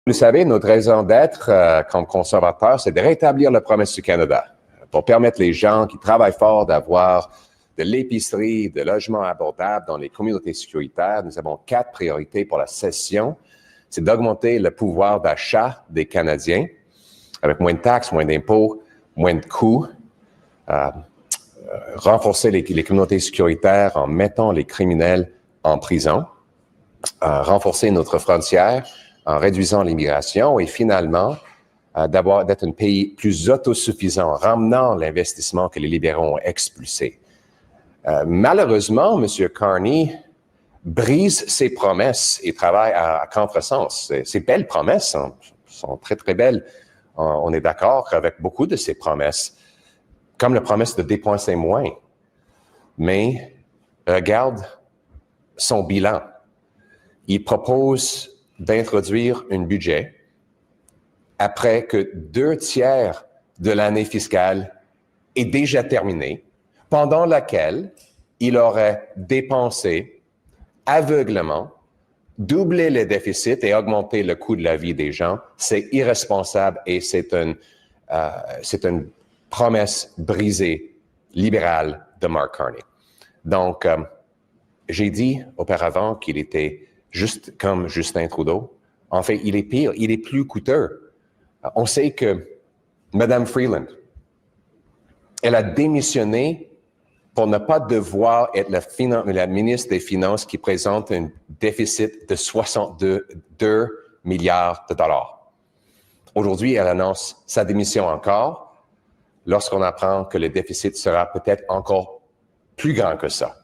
Vous savez, notre raison d'être comme conservateur, c'est de rétablir la promesse du Canada pour permettre les gens qui travaillent fort d'avoir de l'épicerie, de logements abordables dans les communautés sécuritaires. Nous avons 4 priorités pour la session. C'est d'augmenter le pouvoir d'achat des Canadiens avec moins de taxes, moins d'impôts, moins de coûts, renforcer les communautés sécuritaires en mettant les criminels en prison, renforcer notre frontière en réduisant l'immigration et finalement d'être un pays plus autosuffisant, en ramenant l'investissement que les libéraux ont expulsé. Malheureusement, M. Carney brise ses promesses et travaille à contresens. Ces belles promesses sont très, très belles. On est d'accord avec beaucoup de ces promesses, comme la promesse de dépenser moins. Mais regarde son bilan. Il propose d'introduire un budget après que 2/3 de l'année fiscale est déjà terminée, pendant laquelle il aurait dépensé aveuglément, doublé les déficits et augmenté le coût de la vie des gens. C'est irresponsable et c'est une promesse brisée, libérale de Mark Carney. Donc, j'ai dit auparavant qu'il était juste comme Justin Trudeau. En fait, il est pire, il est plus coûteux. On sait que Mme Freeland, elle a démissionné pour ne pas devoir être la ministre des Finances qui présente un déficit de 62 milliards de dollars. Aujourd'hui, elle annonce sa démission encore lorsqu'on apprend que le déficit sera peut-être encore plus grand que ça.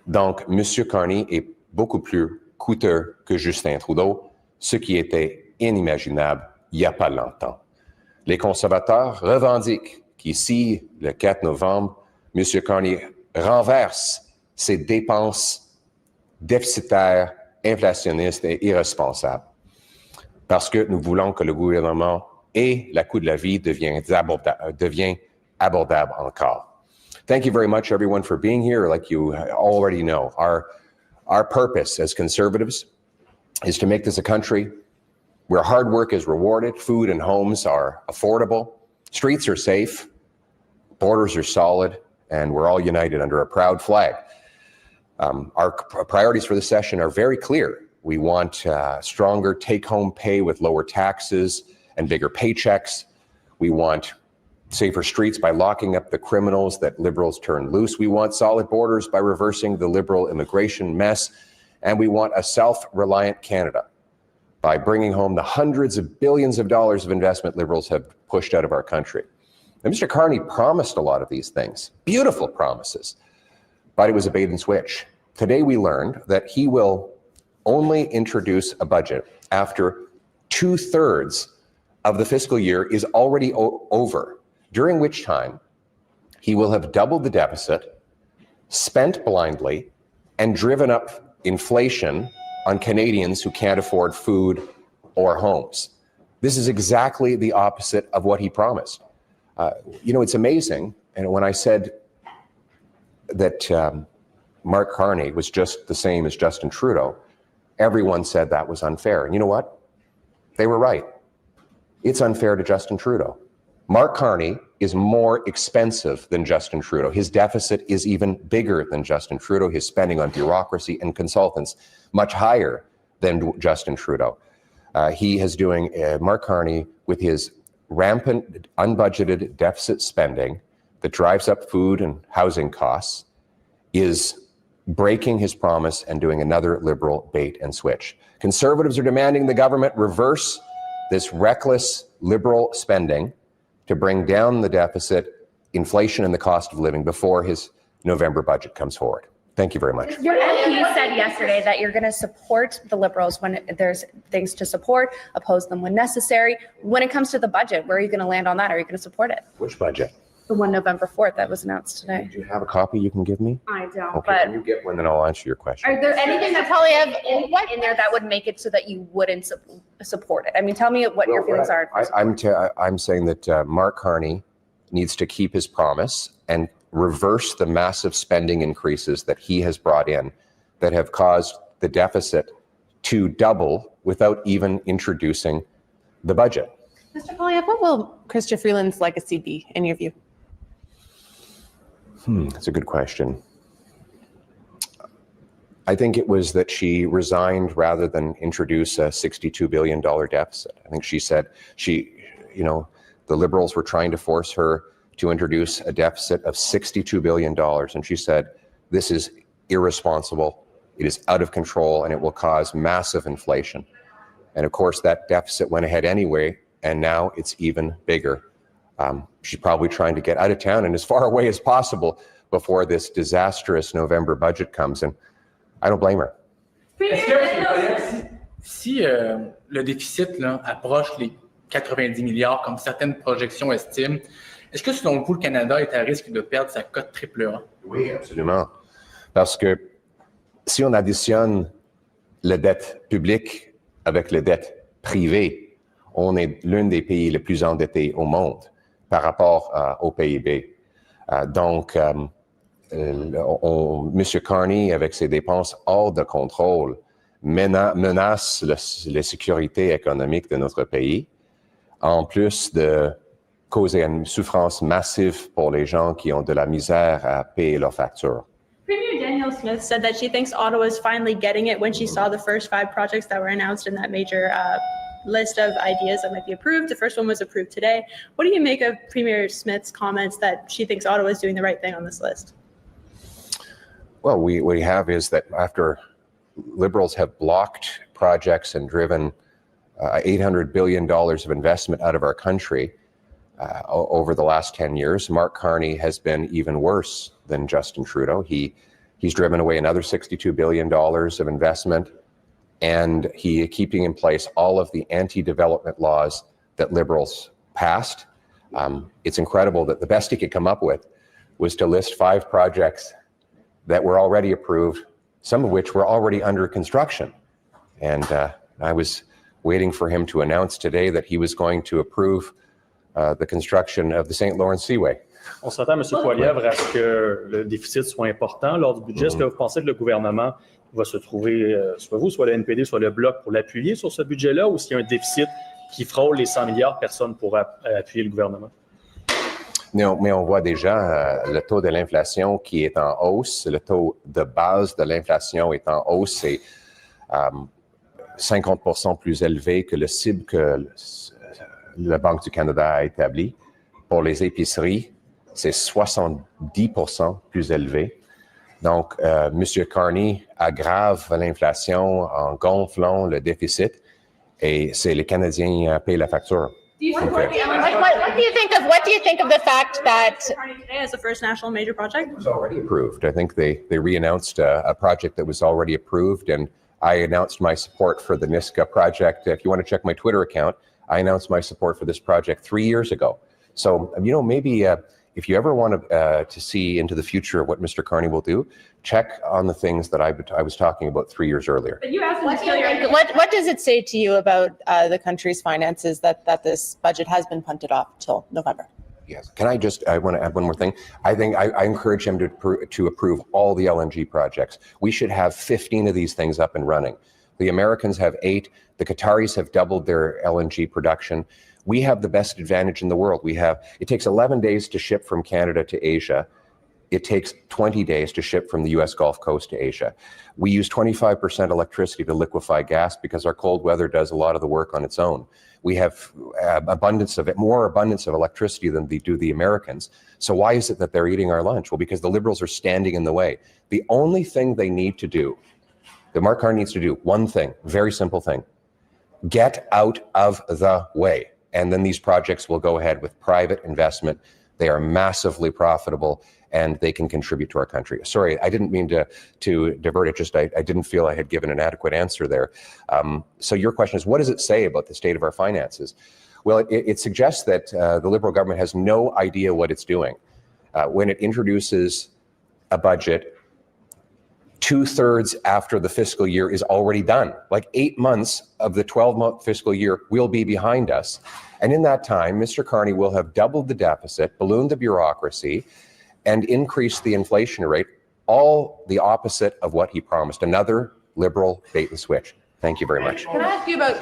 Donc, M. Carney est beaucoup plus coûteux que Justin Trudeau, ce qui était inimaginable il n'y a pas longtemps. Les conservateurs revendiquent qu'ici, le 4 novembre, M. Carney renverse ses dépenses déficitaires, inflationnistes et irresponsables. Parce que nous voulons que le gouvernement et le coût de la vie deviennent abordables encore. Thank you very much, everyone, for being here. Like you already know, our purpose as conservatives is to make this a country where hard work is rewarded, food and homes are affordable, streets are safe, borders are solid, and we're all united under a proud flag. Our priorities for the session are very clear. We want stronger take-home pay with lower taxes and bigger paychecks. We want safer streets by locking up the criminals that Liberals turn loose. We want solid borders by reversing the Liberal immigration mess. And we want a self-reliant Canada by bringing home the hundreds of billions of dollars of investment Liberals have pushed out of our country. Now, Mr. Carney promised a lot of these things, beautiful promises, but it was a bait and switch. Today we learned that he will only introduce a budget after 2/3 of the fiscal year is already over, during which time he will have doubled the deficit, spent blindly, and driven up inflation on Canadians who can't afford food or homes. This is exactly the opposite of what he promised. It's amazing, and when I said that Mark Carney was just the same as Justin Trudeau, everyone said that was unfair. And you know what? They were right. It's unfair to Justin Trudeau. Mark Carney is more expensive than Justin Trudeau. His deficit is even bigger than Justin Trudeau. His spending on bureaucracy and consultants much higher than Justin Trudeau. He is doing Mark Carney with his rampant, unbudgeted deficit spending that drives up food and housing costs, is breaking his promise and doing another Liberal bait and switch. Conservatives are demanding the government reverse this reckless Liberal spending to bring down the deficit, inflation, and the cost of living before his November budget comes forward. Thank you very much. Your MP said yesterday that you're going to support the Liberals when there's things to support, oppose them when necessary. When it comes to the budget, where are you going to land on that? Are you going to support it? Which budget? The one November 4th that was announced today. Do you have a copy you can give me? I don't, Okay, but when you get one, then I'll answer your question. are there anything that Poilievre in there that would make it so that you wouldn't support it? I mean, tell me what your feelings are. I'm saying that Mark Carney needs to keep his promise and reverse the massive spending increases that he has brought in that have caused the deficit to double without even introducing the budget. Mr. Poilievre, what will Chrystia Freeland's legacy be, in your view? That's a good question. I think it was that she resigned rather than introduce a $62 billion deficit. I think she said the Liberals were trying to force her to introduce a deficit of $62 billion. And she said, this is irresponsible, it is out of control, and it will cause massive inflation. And of course, that deficit went ahead anyway, and now it's even bigger. She's probably trying to get out of town and as far away as possible before this disastrous November budget comes, and I don't blame her. Est-ce que, si le déficit là, approche les 90 milliards, comme certaines projections estiment, est-ce que selon vous, le Canada est à risque de perdre sa cote AAA? Oui, absolument. Parce que si on additionne la dette publique avec la dette privée, on est l'un des pays les plus endettés au monde par rapport au PIB. Donc, M. Carney, avec ses dépenses hors de contrôle, menace la sécurité économique de notre pays, en plus de causer une souffrance massive pour les gens qui ont de la misère à payer leurs factures. Premier Danielle Smith said that she thinks Ottawa is finally getting it when she saw the first 5 projects that were announced in that major list of ideas that might be approved. The first one was approved today. What do you make of Premier Smith's comments that she thinks Ottawa is doing the right thing on this list? Well, what we have is that after Liberals have blocked projects and driven $800 billion of investment out of our country over the last 10 years, Mark Carney has been even worse than Justin Trudeau. He's driven away another $62 billion of investment, and he keeping in place all of the anti-development laws that Liberals passed. It's incredible that the best he could come up with was to list 5 projects that were already approved, some of which were already under construction. And I was waiting for him to announce today that he was going to approve the construction of the St. Lawrence Seaway. On s'attend, M. Poilievre, à ce que le déficit soit important lors du budget. Est-ce que vous pensez que le gouvernement va se trouver, soit vous, soit le NPD, soit le Bloc, pour l'appuyer sur ce budget-là, ou s'il y a un déficit qui frôle les 100 milliards, personne ne pourra appuyer le gouvernement? Non, mais on voit déjà le taux de l'inflation qui est en hausse. Le taux de base de l'inflation est en hausse. C'est 50% plus élevé que le cible que la Banque du Canada a établi. Pour les épiceries, c'est 70% plus élevé. Donc, M. Carney aggrave l'inflation en gonflant le déficit, et c'est les Canadiens qui payent la facture. What do you think of the fact that Today as the first national major project? It was already approved. I think they re-announced a project that was already approved, and I announced my support for the Niska project. If you want to check my Twitter account, I announced my support for this project 3 years ago. So, maybe if you ever want to see into the future of what Mr. Carney will do, check on the things that I was talking about 3 years earlier. But you asked What does it say to you about the country's finances that this budget has been punted off till November? Yes. I want to add one more thing. I think I encourage him to approve all the LNG projects. We should have 15 of these things up and running. The Americans have 8. The Qataris have doubled their LNG production. We have the best advantage in the world. It takes 11 days to ship from Canada to Asia. It takes 20 days to ship from the US Gulf Coast to Asia. We use 25% electricity to liquefy gas because our cold weather does a lot of the work on its own. We have more abundance of electricity than do the Americans. So why is it that they're eating our lunch? Well, because the Liberals are standing in the way. The only thing they need to do, that Mark Carney needs to do, one thing, very simple thing: get out of the way. And then these projects will go ahead with private investment. They are massively profitable, and they can contribute to our country. Sorry, I didn't mean to divert it. Just I didn't feel I had given an adequate answer there. So your question is, what does it say about the state of our finances? Well, it suggests that the Liberal government has no idea what it's doing. When it introduces a budget, 2/3 after the fiscal year is already done. Like 8 months of the 12-month fiscal year will be behind us. And in that time, Mr. Carney will have doubled the deficit, ballooned the bureaucracy, and increased the inflation rate, all the opposite of what he promised. Another Liberal bait and switch. Thank you very much. Can I ask you about